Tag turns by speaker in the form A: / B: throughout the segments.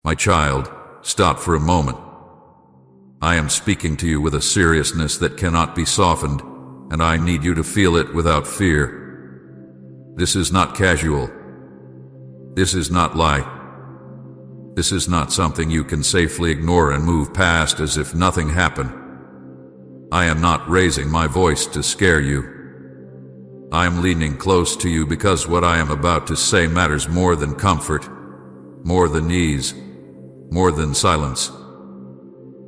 A: My child, stop for a moment. I am speaking to you with a seriousness that cannot be softened, and I need you to feel it without fear. This is not casual. This is not light. This is not something you can safely ignore and move past as if nothing happened. I am not raising my voice to scare you. I am leaning close to you because what I am about to say matters more than comfort, more than ease, more than silence.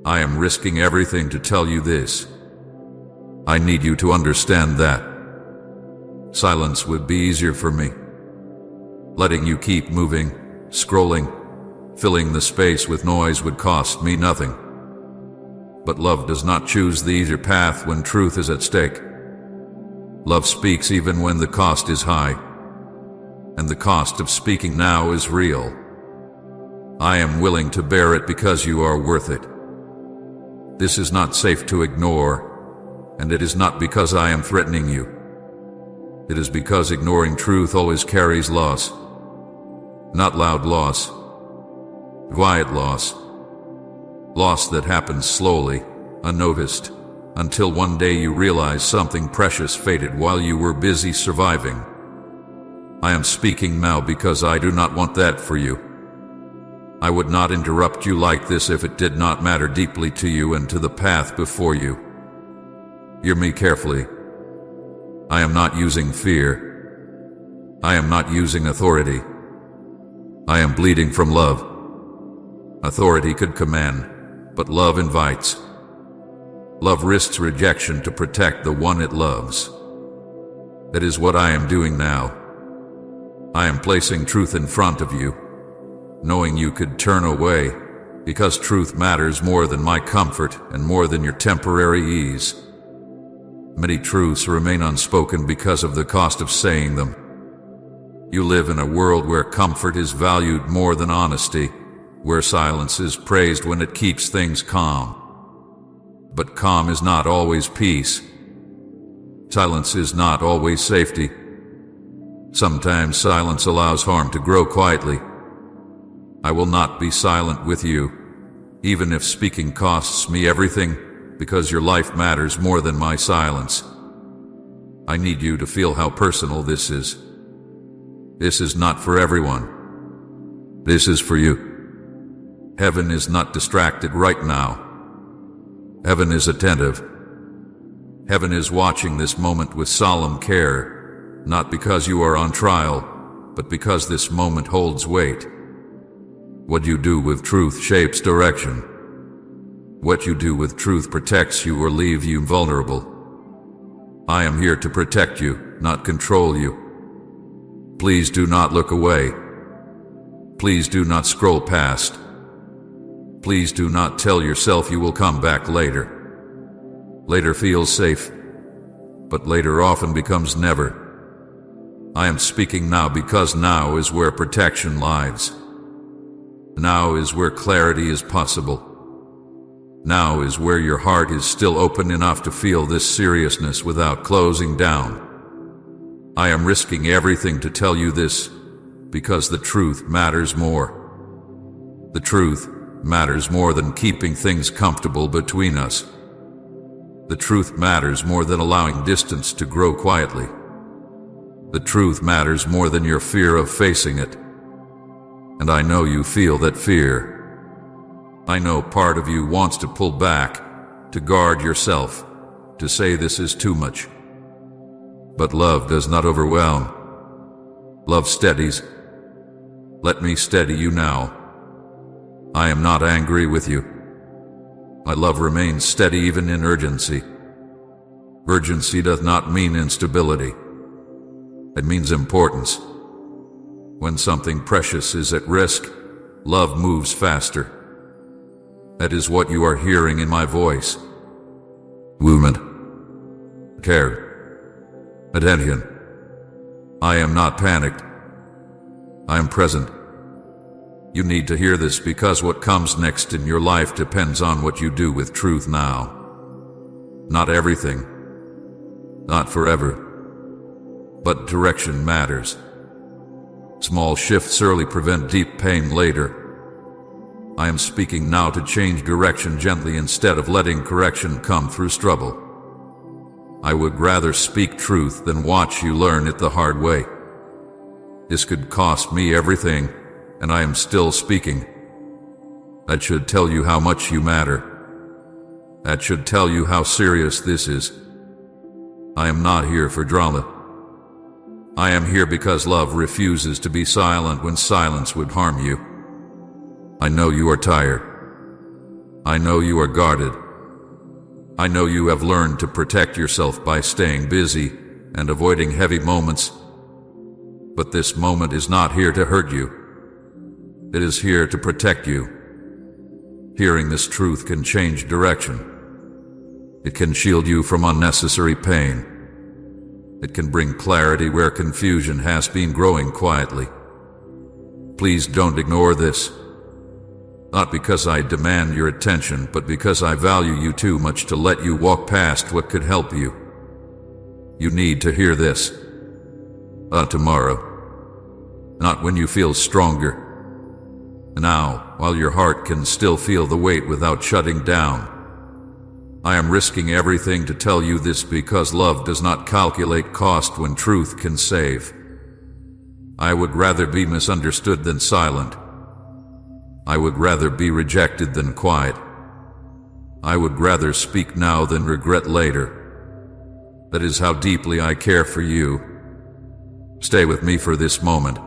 A: I am risking everything to tell you this. I need you to understand that. Silence would be easier for me. Letting you keep moving, scrolling, filling the space with noise would cost me nothing. But love does not choose the easier path when truth is at stake. Love speaks even when the cost is high. And the cost of speaking now is real. I am willing to bear it because you are worth it. This is not safe to ignore, and it is not because I am threatening you. It is because ignoring truth always carries loss. Not loud loss, quiet loss. Loss that happens slowly, unnoticed, until one day you realize something precious faded while you were busy surviving. I am speaking now because I do not want that for you. I would not interrupt you like this if it did not matter deeply to you and to the path before you. Hear me carefully. I am not using fear. I am not using authority. I am bleeding from love. Authority could command, but love invites. Love risks rejection to protect the one it loves. That is what I am doing now. I am placing truth in front of you, knowing you could turn away, because truth matters more than my comfort and more than your temporary ease. Many truths remain unspoken because of the cost of saying them. You live in a world where comfort is valued more than honesty, where silence is praised when it keeps things calm. But calm is not always peace. Silence is not always safety. Sometimes silence allows harm to grow quietly. I will not be silent with you, even if speaking costs me everything, because your life matters more than my silence. I need you to feel how personal this is. This is not for everyone. This is for you. Heaven is not distracted right now. Heaven is attentive. Heaven is watching this moment with solemn care, not because you are on trial, but because this moment holds weight. What you do with truth shapes direction. What you do with truth protects you or leaves you vulnerable. I am here to protect you, not control you. Please do not look away. Please do not scroll past. Please do not tell yourself you will come back later. Later feels safe, but later often becomes never. I am speaking now because now is where protection lies. Now is where clarity is possible. Now is where your heart is still open enough to feel this seriousness without closing down. I am risking everything to tell you this because the truth matters more. The truth matters more than keeping things comfortable between us. The truth matters more than allowing distance to grow quietly. The truth matters more than your fear of facing it. And I know you feel that fear. I know part of you wants to pull back, to guard yourself, to say this is too much. But love does not overwhelm. Love steadies. Let me steady you now. I am not angry with you. My love remains steady even in urgency. Urgency does not mean instability. It means importance. When something precious is at risk, love moves faster. That is what you are hearing in my voice. Movement. Care. Attention. I am not panicked. I am present. You need to hear this because what comes next in your life depends on what you do with truth now. Not everything. Not forever. But direction matters. Small shifts early prevent deep pain later. I am speaking now to change direction gently instead of letting correction come through struggle. I would rather speak truth than watch you learn it the hard way. This could cost me everything, and I am still speaking. That should tell you how much you matter. That should tell you how serious this is. I am not here for drama. I am here because love refuses to be silent when silence would harm you. I know you are tired. I know you are guarded. I know you have learned to protect yourself by staying busy and avoiding heavy moments. But this moment is not here to hurt you. It is here to protect you. Hearing this truth can change direction. It can shield you from unnecessary pain. It can bring clarity where confusion has been growing quietly. Please don't ignore this. Not because I demand your attention, but because I value you too much to let you walk past what could help you. You need to hear this. Not tomorrow. Not when you feel stronger. Now, while your heart can still feel the weight without shutting down. I am risking everything to tell you this because love does not calculate cost when truth can save. I would rather be misunderstood than silent. I would rather be rejected than quiet. I would rather speak now than regret later. That is how deeply I care for you. Stay with me for this moment.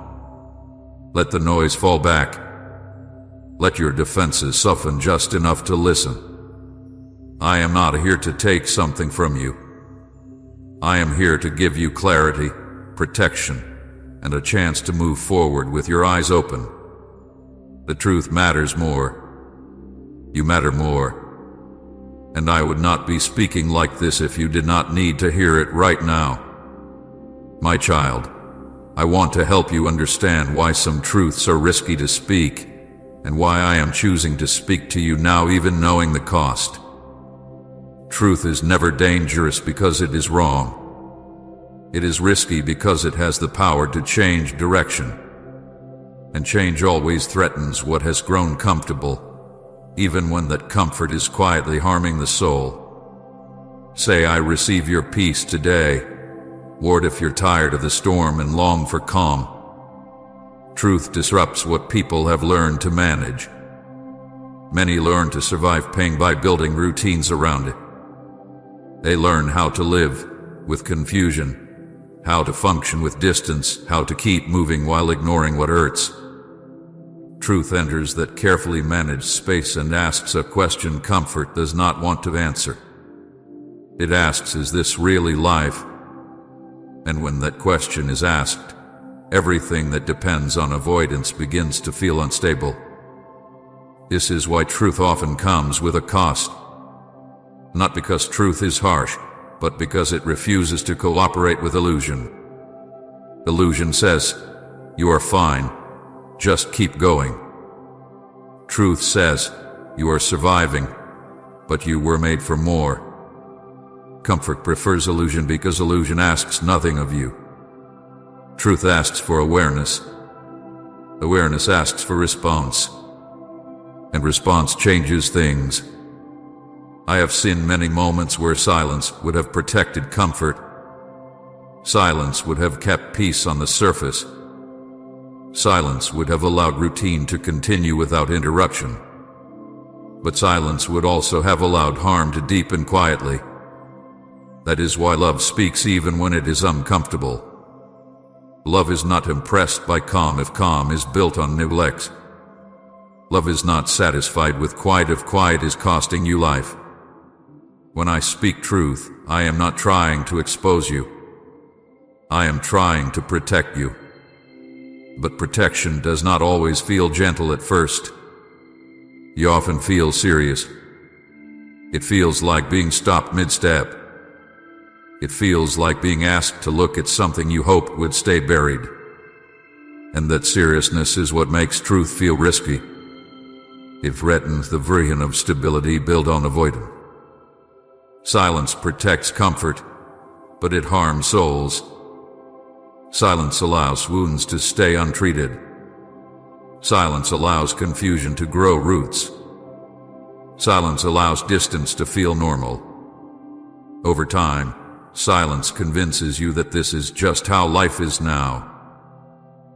A: Let the noise fall back. Let your defenses soften just enough to listen. I am not here to take something from you. I am here to give you clarity, protection, and a chance to move forward with your eyes open. The truth matters more. You matter more. And I would not be speaking like this if you did not need to hear it right now. My child, I want to help you understand why some truths are risky to speak, and why I am choosing to speak to you now even knowing the cost. Truth is never dangerous because it is wrong. It is risky because it has the power to change direction. And change always threatens what has grown comfortable, even when that comfort is quietly harming the soul. Say, I receive your peace today. Lord, if you're tired of the storm and long for calm. Truth disrupts what people have learned to manage. Many learn to survive pain by building routines around it. They learn how to live with confusion, how to function with distance, how to keep moving while ignoring what hurts. Truth enters that carefully managed space and asks a question comfort does not want to answer. It asks, is this really life? And when that question is asked, everything that depends on avoidance begins to feel unstable. This is why truth often comes with a cost. Not because truth is harsh, but because it refuses to cooperate with illusion. Illusion says, you are fine, just keep going. Truth says, you are surviving, but you were made for more. Comfort prefers illusion because illusion asks nothing of you. Truth asks for awareness. Awareness asks for response. And response changes things. I have seen many moments where silence would have protected comfort. Silence would have kept peace on the surface. Silence would have allowed routine to continue without interruption. But silence would also have allowed harm to deepen quietly. That is why love speaks even when it is uncomfortable. Love is not impressed by calm if calm is built on neglect. Love is not satisfied with quiet if quiet is costing you life. When I speak truth, I am not trying to expose you. I am trying to protect you. But protection does not always feel gentle at first. You often feel serious. It feels like being stopped mid-step. It feels like being asked to look at something you hoped would stay buried. And that seriousness is what makes truth feel risky. It threatens the version of stability built on avoidance. Silence protects comfort, but it harms souls. Silence allows wounds to stay untreated. Silence allows confusion to grow roots. Silence allows distance to feel normal. Over time, silence convinces you that this is just how life is now.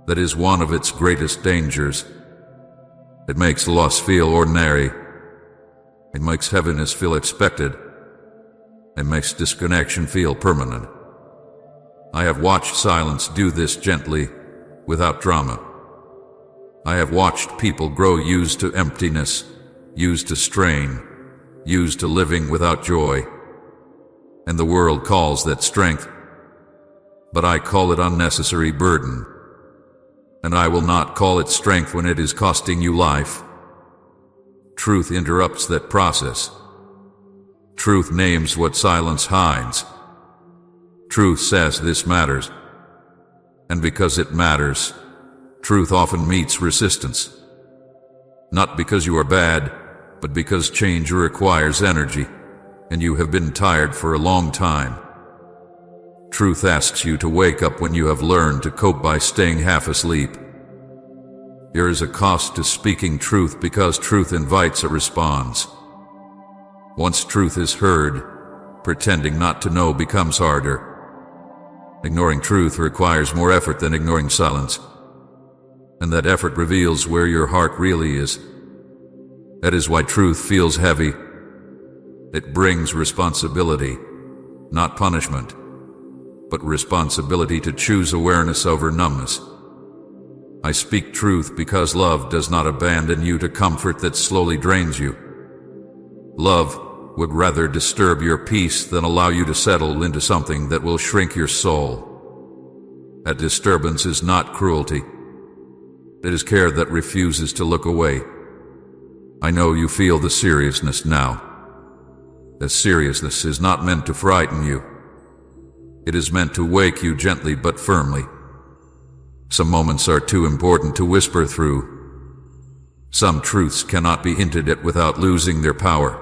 A: That is one of its greatest dangers. It makes loss feel ordinary. It makes heaviness feel expected. It makes disconnection feel permanent. I have watched silence do this gently, without drama. I have watched people grow used to emptiness, used to strain, used to living without joy. And the world calls that strength, but I call it unnecessary burden. And I will not call it strength when it is costing you life. Truth interrupts that process. Truth names what silence hides. Truth says this matters. And because it matters, truth often meets resistance. Not because you are bad, but because change requires energy, and you have been tired for a long time. Truth asks you to wake up when you have learned to cope by staying half asleep. There is a cost to speaking truth because truth invites a response. Once truth is heard, pretending not to know becomes harder. Ignoring truth requires more effort than ignoring silence. And that effort reveals where your heart really is. That is why truth feels heavy. It brings responsibility, not punishment, but responsibility to choose awareness over numbness. I speak truth because love does not abandon you to comfort that slowly drains you. Love would rather disturb your peace than allow you to settle into something that will shrink your soul. That disturbance is not cruelty. It is care that refuses to look away. I know you feel the seriousness now. The seriousness is not meant to frighten you. It is meant to wake you gently but firmly. Some moments are too important to whisper through. Some truths cannot be hinted at without losing their power.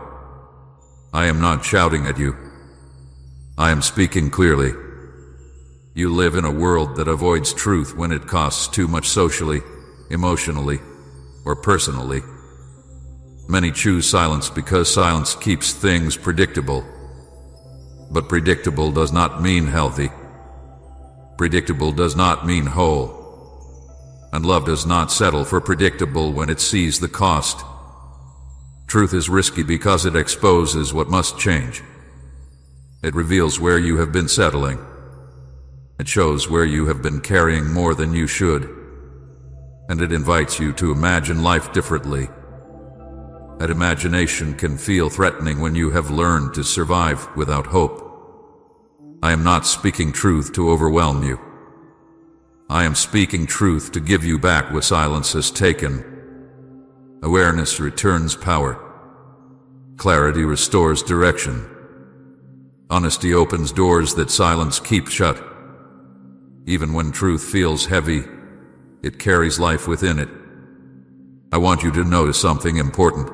A: I am not shouting at you. I am speaking clearly. You live in a world that avoids truth when it costs too much socially, emotionally, or personally. Many choose silence because silence keeps things predictable. But predictable does not mean healthy. Predictable does not mean whole. And love does not settle for predictable when it sees the cost. Truth is risky because it exposes what must change. It reveals where you have been settling. It shows where you have been carrying more than you should. And it invites you to imagine life differently. That imagination can feel threatening when you have learned to survive without hope. I am not speaking truth to overwhelm you. I am speaking truth to give you back what silence has taken. Awareness returns power. Clarity restores direction. Honesty opens doors that silence keeps shut. Even when truth feels heavy, it carries life within it. I want you to notice something important.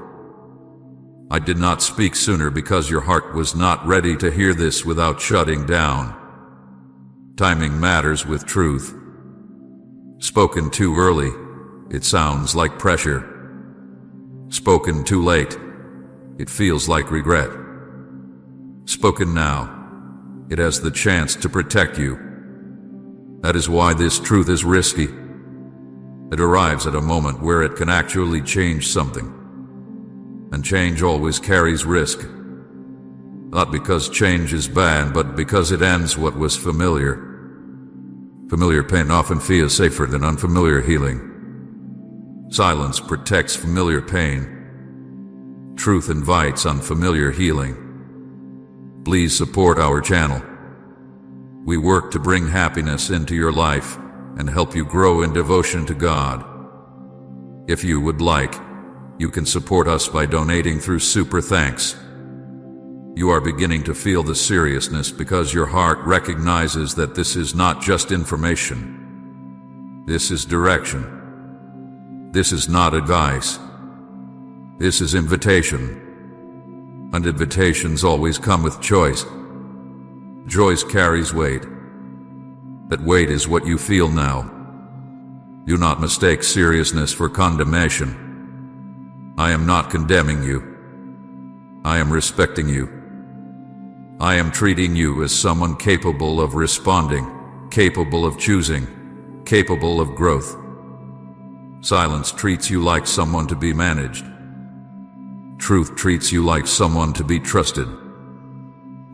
A: I did not speak sooner because your heart was not ready to hear this without shutting down. Timing matters with truth. Spoken too early, it sounds like pressure. Spoken too late, it feels like regret. Spoken now, it has the chance to protect you. That is why this truth is risky. It arrives at a moment where it can actually change something. And change always carries risk. Not because change is bad, but because it ends what was familiar. Familiar pain often feels safer than unfamiliar healing. Silence protects familiar pain. Truth invites unfamiliar healing. Please support our channel. We work to bring happiness into your life and help you grow in devotion to God. If you would like, you can support us by donating through Super Thanks. You are beginning to feel the seriousness because your heart recognizes that this is not just information. This is direction. This is not advice. This is invitation. And invitations always come with choice. Choice carries weight. That weight is what you feel now. Do not mistake seriousness for condemnation. I am not condemning you. I am respecting you. I am treating you as someone capable of responding, capable of choosing, capable of growth. Silence treats you like someone to be managed. Truth treats you like someone to be trusted.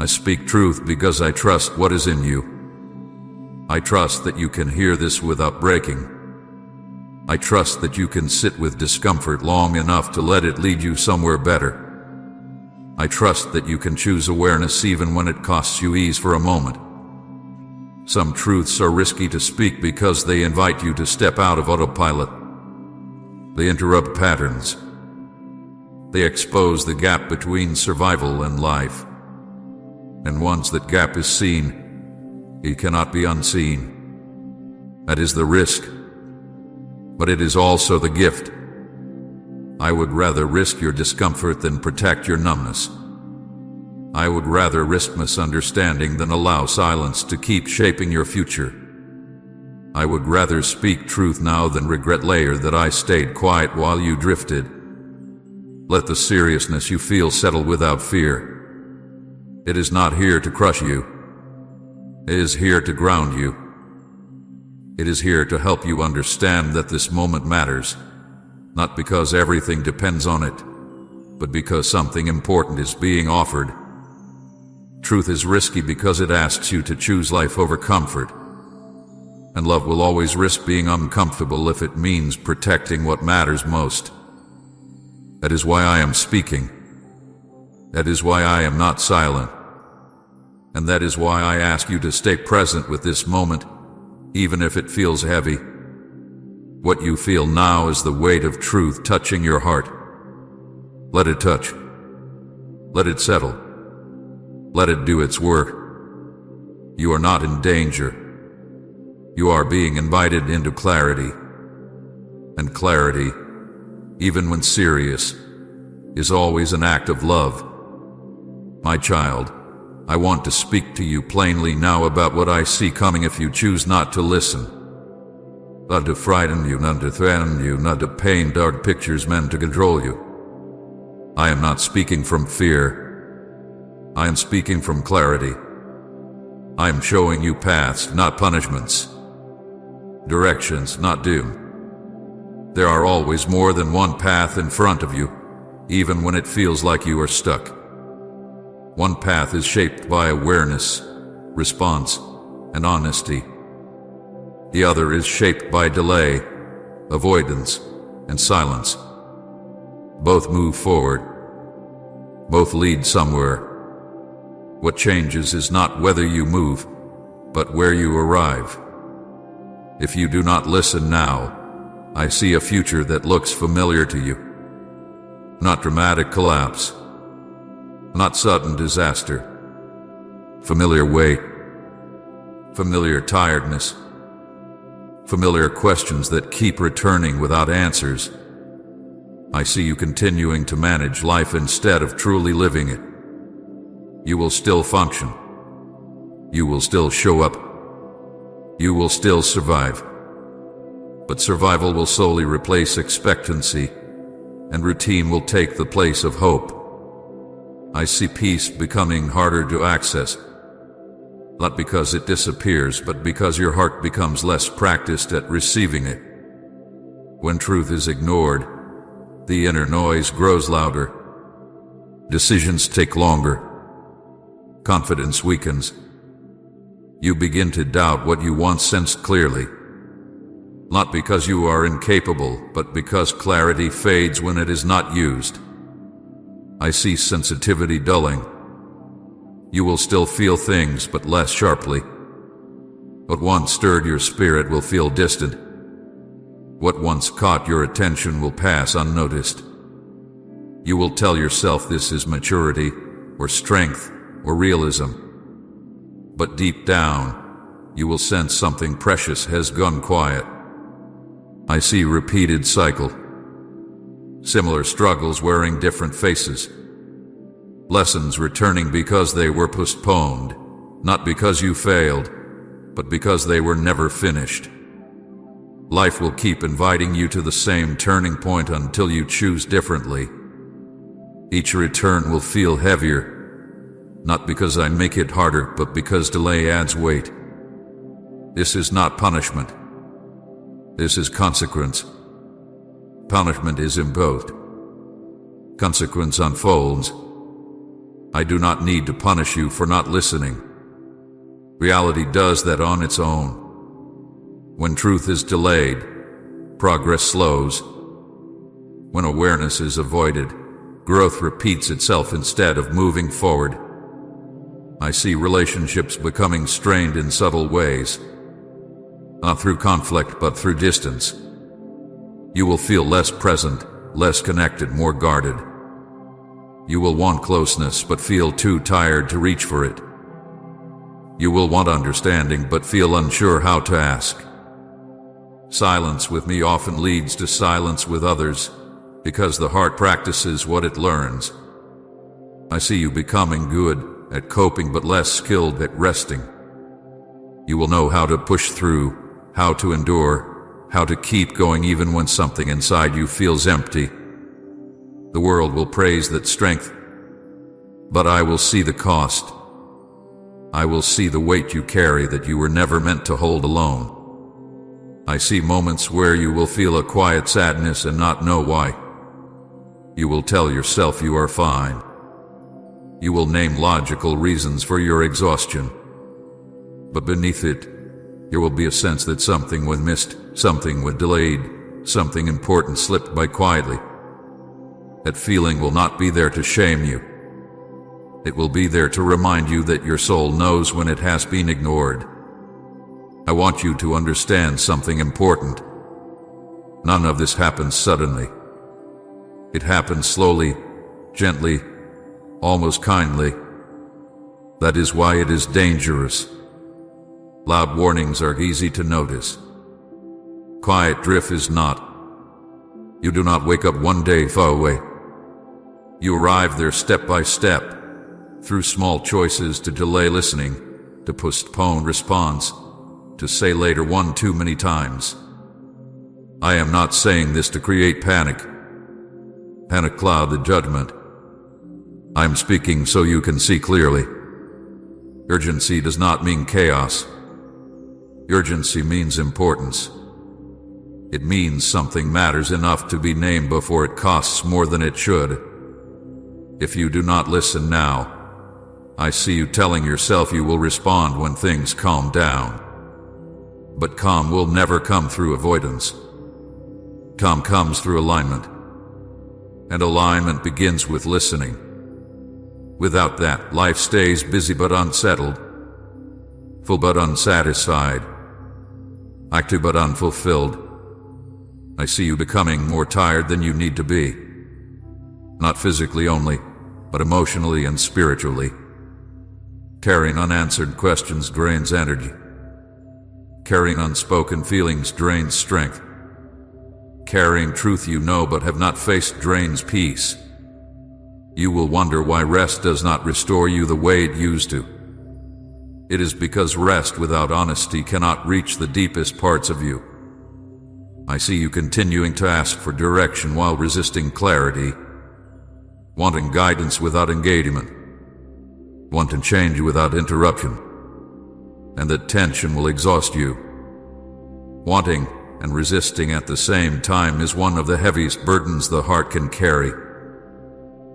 A: I speak truth because I trust what is in you. I trust that you can hear this without breaking. I trust that you can sit with discomfort long enough to let it lead you somewhere better. I trust that you can choose awareness even when it costs you ease for a moment. Some truths are risky to speak because they invite you to step out of autopilot. They interrupt patterns. They expose the gap between survival and life. And once that gap is seen, it cannot be unseen. That is the risk. But it is also the gift. I would rather risk your discomfort than protect your numbness. I would rather risk misunderstanding than allow silence to keep shaping your future. I would rather speak truth now than regret later that I stayed quiet while you drifted. Let the seriousness you feel settle without fear. It is not here to crush you. It is here to ground you. It is here to help you understand that this moment matters, not because everything depends on it, but because something important is being offered. Truth is risky because it asks you to choose life over comfort. And love will always risk being uncomfortable if it means protecting what matters most. That is why I am speaking. That is why I am not silent. And that is why I ask you to stay present with this moment, even if it feels heavy. What you feel now is the weight of truth touching your heart. Let it touch. Let it settle. Let it do its work. You are not in danger. You are being invited into clarity. And clarity, even when serious, is always an act of love. My child, I want to speak to you plainly now about what I see coming if you choose not to listen. Not to frighten you, not to threaten you, not to paint dark pictures meant to control you. I am not speaking from fear. I am speaking from clarity. I am showing you paths, not punishments. Directions, not doom. There are always more than one path in front of you, even when it feels like you are stuck. One path is shaped by awareness, response, and honesty. The other is shaped by delay, avoidance, and silence. Both move forward. Both lead somewhere. What changes is not whether you move, but where you arrive. If you do not listen now, I see a future that looks familiar to you. Not dramatic collapse. Not sudden disaster. Familiar weight. Familiar tiredness. Familiar questions that keep returning without answers. I see you continuing to manage life instead of truly living it. You will still function. You will still show up. You will still survive. But survival will slowly replace expectancy, and routine will take the place of hope. I see peace becoming harder to access, not because it disappears, but because your heart becomes less practiced at receiving it. When truth is ignored, the inner noise grows louder. Decisions take longer. Confidence weakens. You begin to doubt what you once sensed clearly. Not because you are incapable, but because clarity fades when it is not used. I see sensitivity dulling. You will still feel things, but less sharply. What once stirred your spirit will feel distant. What once caught your attention will pass unnoticed. You will tell yourself this is maturity, or strength, or realism. But deep down, you will sense something precious has gone quiet. I see repeated cycle. Similar struggles wearing different faces. Lessons returning because they were postponed, not because you failed, but because they were never finished. Life will keep inviting you to the same turning point until you choose differently. Each return will feel heavier, not because I make it harder, but because delay adds weight. This is not punishment. This is consequence. Punishment is imposed. Consequence unfolds. I do not need to punish you for not listening. Reality does that on its own. When truth is delayed, progress slows. When awareness is avoided, growth repeats itself instead of moving forward. I see relationships becoming strained in subtle ways, not through conflict but through distance. You will feel less present, less connected, more guarded. You will want closeness but feel too tired to reach for it. You will want understanding but feel unsure how to ask. Silence with me often leads to silence with others, because the heart practices what it learns. I see you becoming good at coping but less skilled at resting. You will know how to push through, how to endure, how to keep going even when something inside you feels empty. The world will praise that strength, but I will see the cost. I will see the weight you carry that you were never meant to hold alone. I see moments where you will feel a quiet sadness and not know why. You will tell yourself you are fine. You will name logical reasons for your exhaustion. But beneath it, there will be a sense that something was missed, something was delayed, something important slipped by quietly. That feeling will not be there to shame you. It will be there to remind you that your soul knows when it has been ignored. I want you to understand something important. None of this happens suddenly. It happens slowly, gently, almost kindly. That is why it is dangerous. Loud warnings are easy to notice. Quiet drift is not. You do not wake up one day far away. You arrive there step by step, through small choices to delay listening, to postpone response, to say later one too many times. I am not saying this to create panic. Panic cloud the judgment. I am speaking so you can see clearly. Urgency does not mean chaos. Urgency means importance. It means something matters enough to be named before it costs more than it should. If you do not listen now, I see you telling yourself you will respond when things calm down. But calm will never come through avoidance. Calm comes through alignment. And alignment begins with listening. Without that, life stays busy but unsettled, full but unsatisfied, active but unfulfilled. I see you becoming more tired than you need to be. Not physically only, but emotionally and spiritually. Carrying unanswered questions drains energy. Carrying unspoken feelings drains strength. Carrying truth you know but have not faced drains peace. You will wonder why rest does not restore you the way it used to. It is because rest without honesty cannot reach the deepest parts of you. I see you continuing to ask for direction while resisting clarity, wanting guidance without engagement, wanting change without interruption, and that tension will exhaust you. Wanting and resisting at the same time is one of the heaviest burdens the heart can carry.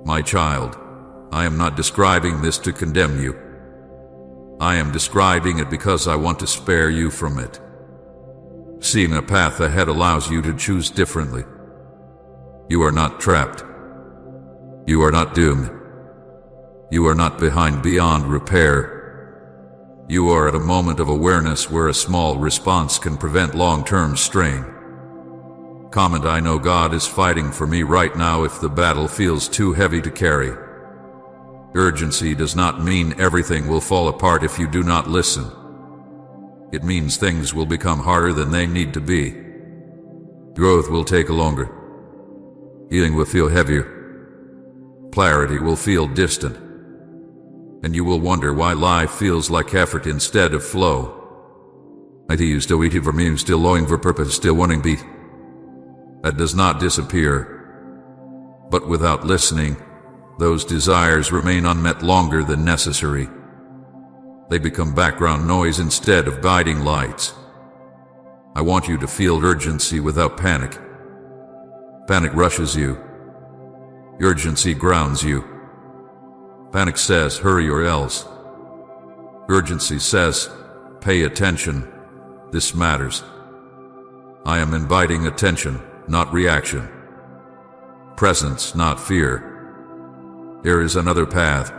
A: My child, I am not describing this to condemn you. I am describing it because I want to spare you from it. Seeing a path ahead allows you to choose differently. You are not trapped. You are not doomed. You are not behind beyond repair. You are at a moment of awareness where a small response can prevent long-term strain. Comment: I know God is fighting for me right now if the battle feels too heavy to carry. Urgency does not mean everything will fall apart if you do not listen. It means things will become harder than they need to be. Growth will take longer. Healing will feel heavier. Clarity will feel distant. And you will wonder why life feels like effort instead of flow. It is still waiting for me, still longing for purpose, still wanting beat. That does not disappear. But without listening, those desires remain unmet longer than necessary. They become background noise instead of guiding lights. I want you to feel urgency without panic. Panic rushes you. Urgency grounds you. Panic says, hurry or else. Urgency says, pay attention. This matters. I am inviting attention, not reaction. Presence, not fear. There is another path.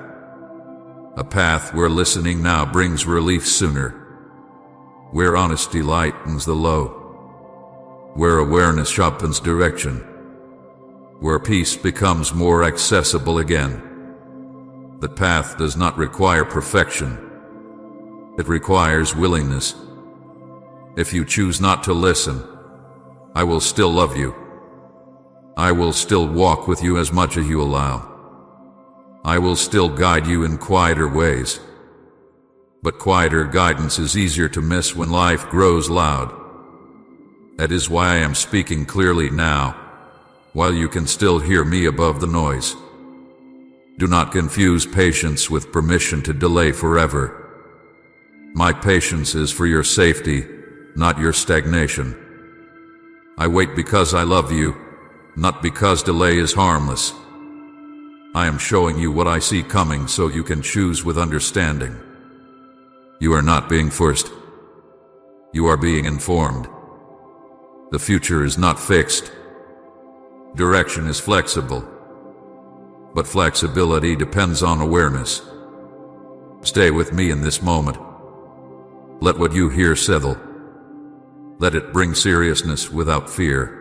A: A path where listening now brings relief sooner. Where honesty lightens the load. Where awareness sharpens direction. Where peace becomes more accessible again. The path does not require perfection. It requires willingness. If you choose not to listen, I will still love you. I will still walk with you as much as you allow. I will still guide you in quieter ways. But quieter guidance is easier to miss when life grows loud. That is why I am speaking clearly now, while you can still hear me above the noise. Do not confuse patience with permission to delay forever. My patience is for your safety, not your stagnation. I wait because I love you, not because delay is harmless. I am showing you what I see coming so you can choose with understanding. You are not being forced. You are being informed. The future is not fixed. Direction is flexible. But flexibility depends on awareness. Stay with me in this moment. Let what you hear settle. Let it bring seriousness without fear.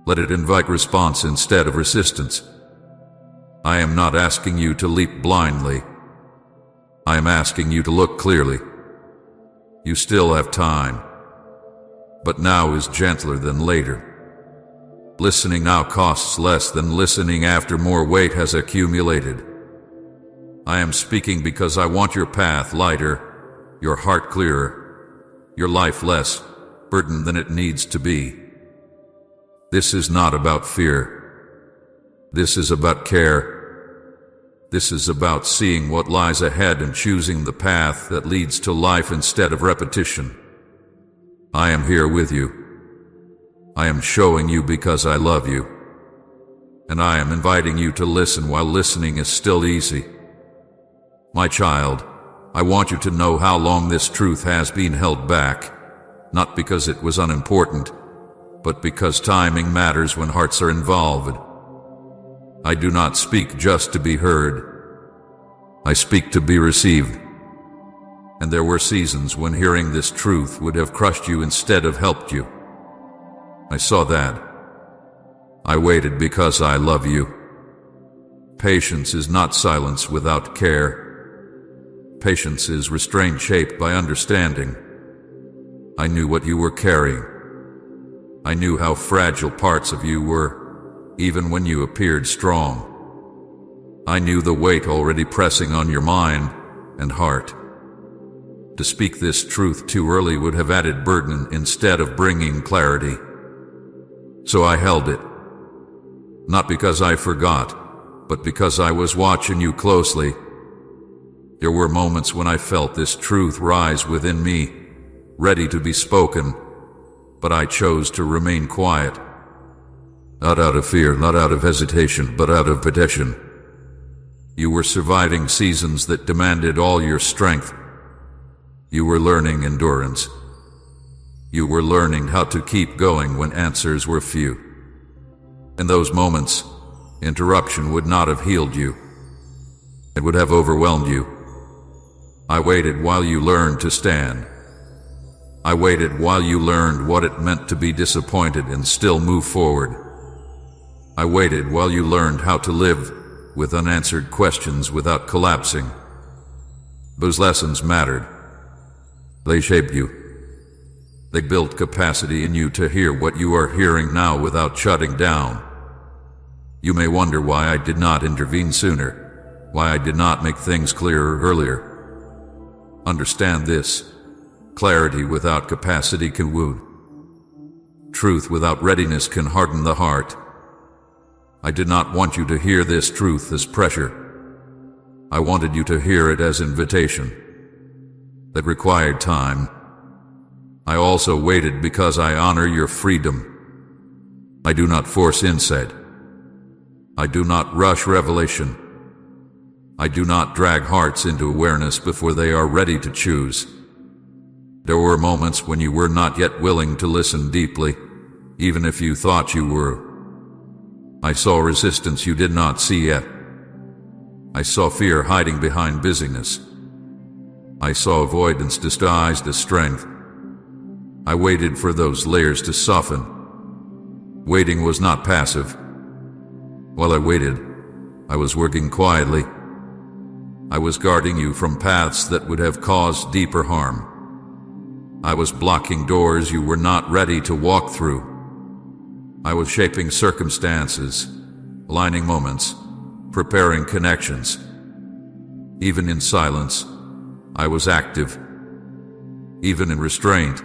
A: Let it invite response instead of resistance. I am not asking you to leap blindly. I am asking you to look clearly. You still have time, but now is gentler than later. Listening now costs less than listening after more weight has accumulated. I am speaking because I want your path lighter, your heart clearer, your life less burdened than it needs to be. This is not about fear. This is about care. This is about seeing what lies ahead and choosing the path that leads to life instead of repetition. I am here with you. I am showing you because I love you. And I am inviting you to listen while listening is still easy. My child, I want you to know how long this truth has been held back, not because it was unimportant, but because timing matters when hearts are involved. I do not speak just to be heard. I speak to be received. And there were seasons when hearing this truth would have crushed you instead of helped you. I saw that. I waited because I love you. Patience is not silence without care. Patience is restraint shaped by understanding. I knew what you were carrying. I knew how fragile parts of you were, even when you appeared strong. I knew the weight already pressing on your mind and heart. To speak this truth too early would have added burden instead of bringing clarity. So I held it. Not because I forgot, but because I was watching you closely. There were moments when I felt this truth rise within me, ready to be spoken, but I chose to remain quiet. Not out of fear, not out of hesitation, but out of petition. You were surviving seasons that demanded all your strength. You were learning endurance. You were learning how to keep going when answers were few. In those moments, interruption would not have healed you. It would have overwhelmed you. I waited while you learned to stand. I waited while you learned what it meant to be disappointed and still move forward. I waited while you learned how to live with unanswered questions without collapsing. Those lessons mattered. They shaped you. They built capacity in you to hear what you are hearing now without shutting down. You may wonder why I did not intervene sooner, why I did not make things clearer earlier. Understand this. Clarity without capacity can wound. Truth without readiness can harden the heart. I did not want you to hear this truth as pressure. I wanted you to hear it as invitation. That required time. I also waited because I honor your freedom. I do not force insight. I do not rush revelation. I do not drag hearts into awareness before they are ready to choose. There were moments when you were not yet willing to listen deeply, even if you thought you were. I saw resistance you did not see yet. I saw fear hiding behind busyness. I saw avoidance disguised as strength. I waited for those layers to soften. Waiting was not passive. While I waited, I was working quietly. I was guarding you from paths that would have caused deeper harm. I was blocking doors you were not ready to walk through. I was shaping circumstances, aligning moments, preparing connections. Even in silence, I was active. Even in restraint,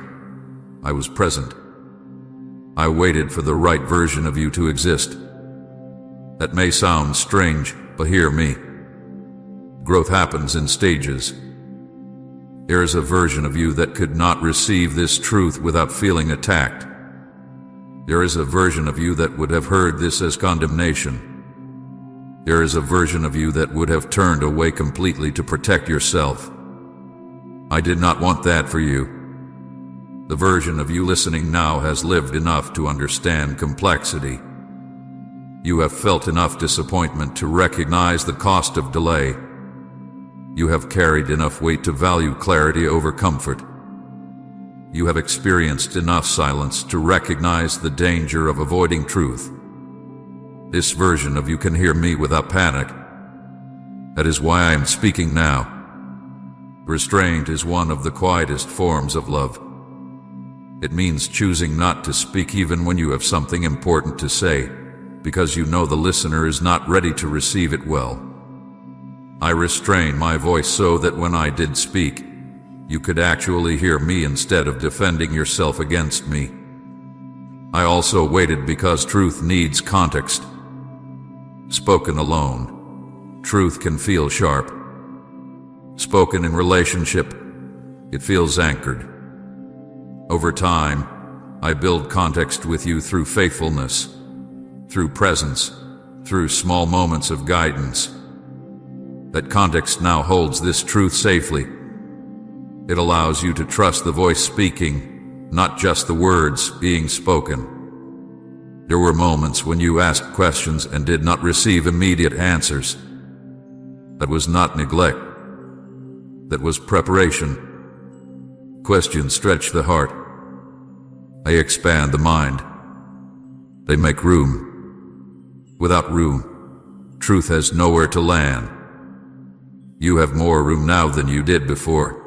A: I was present. I waited for the right version of you to exist. That may sound strange, but hear me. Growth happens in stages. There is a version of you that could not receive this truth without feeling attacked. There is a version of you that would have heard this as condemnation. There is a version of you that would have turned away completely to protect yourself. I did not want that for you. The version of you listening now has lived enough to understand complexity. You have felt enough disappointment to recognize the cost of delay. You have carried enough weight to value clarity over comfort. You have experienced enough silence to recognize the danger of avoiding truth. This version of you can hear me without panic. That is why I am speaking now. Restraint is one of the quietest forms of love. It means choosing not to speak even when you have something important to say, because you know the listener is not ready to receive it well. I restrained my voice so that when I did speak, you could actually hear me instead of defending yourself against me. I also waited because truth needs context. Spoken alone, truth can feel sharp. Spoken in relationship, it feels anchored. Over time, I build context with you through faithfulness, through presence, through small moments of guidance. That context now holds this truth safely. It allows you to trust the voice speaking, not just the words being spoken. There were moments when you asked questions and did not receive immediate answers. That was not neglect. That was preparation. Questions stretch the heart. They expand the mind. They make room. Without room, truth has nowhere to land. You have more room now than you did before.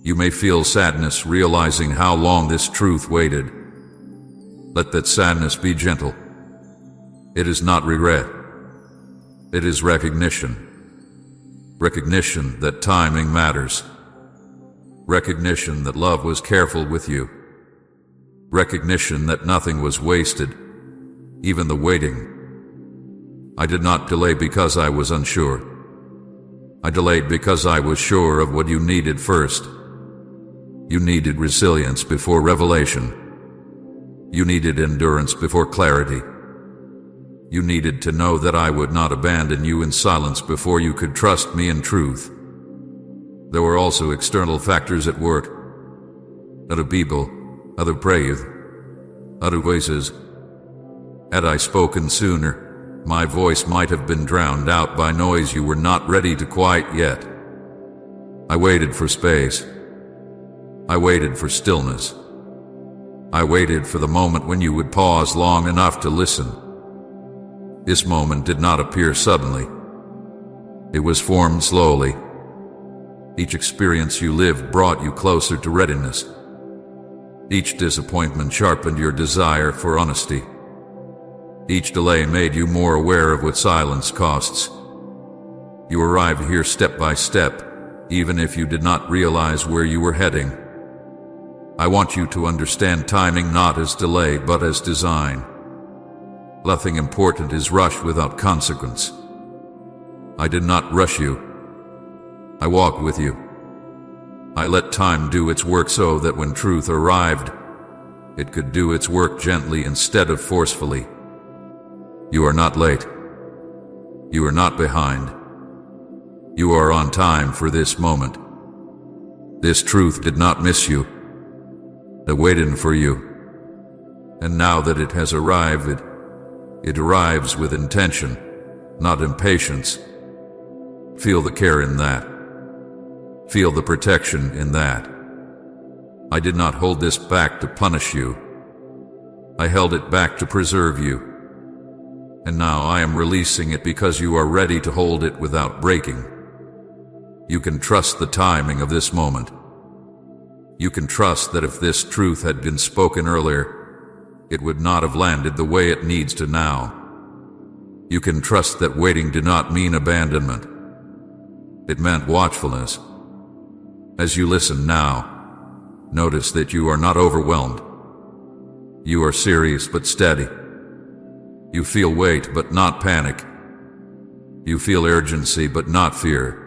A: You may feel sadness realizing how long this truth waited. Let that sadness be gentle. It is not regret. It is recognition. Recognition that timing matters. Recognition that love was careful with you. Recognition that nothing was wasted, even the waiting. I did not delay because I was unsure. I delayed because I was sure of what you needed first. You needed resilience before revelation. You needed endurance before clarity. You needed to know that I would not abandon you in silence before you could trust me in truth. There were also external factors at work. Other people, other praise, other voices. Had I spoken sooner, my voice might have been drowned out by noise you were not ready to quiet yet. I waited for space. I waited for stillness. I waited for the moment when you would pause long enough to listen. This moment did not appear suddenly. It was formed slowly. Each experience you lived brought you closer to readiness. Each disappointment sharpened your desire for honesty. Each delay made you more aware of what silence costs. You arrived here step by step, even if you did not realize where you were heading. I want you to understand timing not as delay but as design. Nothing important is rushed without consequence. I did not rush you. I walked with you. I let time do its work so that when truth arrived, it could do its work gently instead of forcefully. You are not late. You are not behind. You are on time for this moment. This truth did not miss you. It waited for you. And now that it has arrived, it arrives with intention, not impatience. Feel the care in that. Feel the protection in that. I did not hold this back to punish you. I held it back to preserve you. And now I am releasing it because you are ready to hold it without breaking. You can trust the timing of this moment. You can trust that if this truth had been spoken earlier, it would not have landed the way it needs to now. You can trust that waiting did not mean abandonment. It meant watchfulness. As you listen now, notice that you are not overwhelmed. You are serious but steady. You feel weight but not panic. You feel urgency but not fear.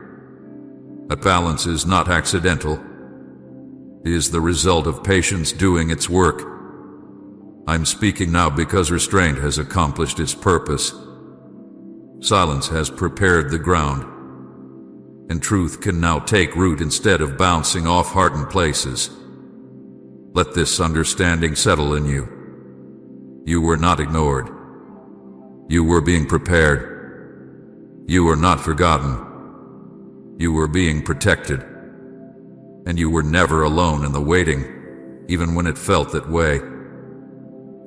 A: That balance is not accidental. It is the result of patience doing its work. I'm speaking now because restraint has accomplished its purpose. Silence has prepared the ground, and truth can now take root instead of bouncing off hardened places. Let this understanding settle in you. You were not ignored. You were being prepared. You were not forgotten. You were being protected. And you were never alone in the waiting, even when it felt that way.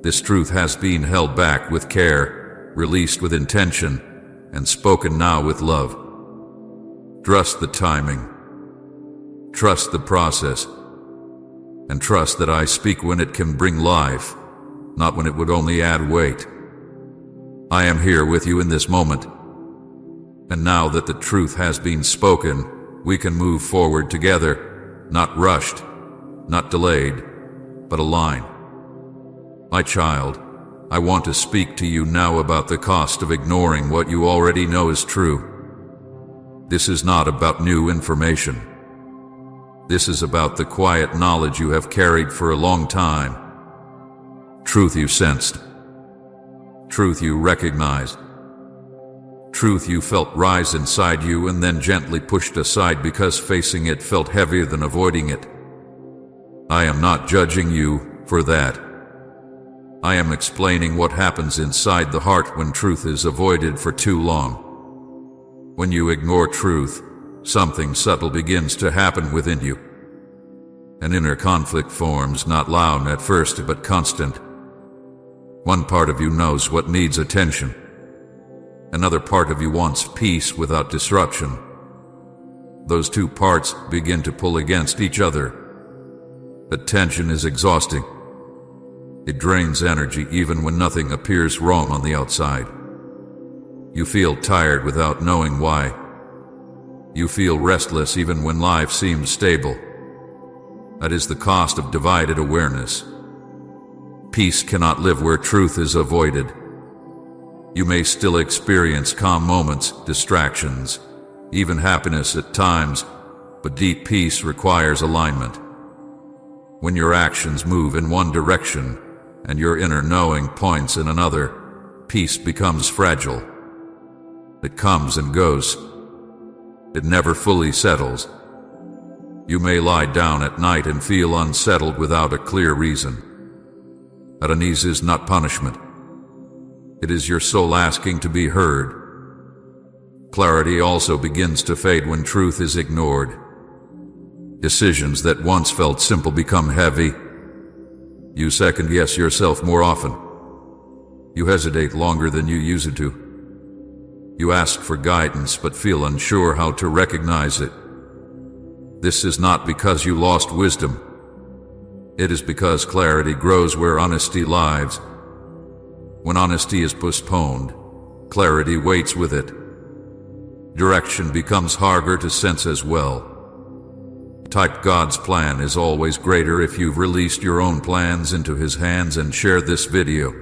A: This truth has been held back with care, released with intention, and spoken now with love. Trust the timing. Trust the process. And trust that I speak when it can bring life, not when it would only add weight. I am here with you in this moment. And now that the truth has been spoken, we can move forward together, not rushed, not delayed, but aligned. My child, I want to speak to you now about the cost of ignoring what you already know is true. This is not about new information. This is about the quiet knowledge you have carried for a long time. Truth you sensed. Truth you recognized. Truth you felt rise inside you and then gently pushed aside because facing it felt heavier than avoiding it. I am not judging you for that. I am explaining what happens inside the heart when truth is avoided for too long. When you ignore truth, something subtle begins to happen within you. An inner conflict forms, not loud at first but constant. One part of you knows what needs attention. Another part of you wants peace without disruption. Those two parts begin to pull against each other. The tension is exhausting. It drains energy even when nothing appears wrong on the outside. You feel tired without knowing why. You feel restless even when life seems stable. That is the cost of divided awareness. Peace cannot live where truth is avoided. You may still experience calm moments, distractions, even happiness at times, but deep peace requires alignment. When your actions move in one direction and your inner knowing points in another, peace becomes fragile. It comes and goes. It never fully settles. You may lie down at night and feel unsettled without a clear reason. That unease is not punishment. It is your soul asking to be heard. Clarity also begins to fade when truth is ignored. Decisions that once felt simple become heavy. You second-guess yourself more often. You hesitate longer than you used to. You ask for guidance but feel unsure how to recognize it. This is not because you lost wisdom. It is because clarity grows where honesty lies. When honesty is postponed, clarity waits with it. Direction becomes harder to sense as well. Type God's plan is always greater if you've released your own plans into His hands and share this video.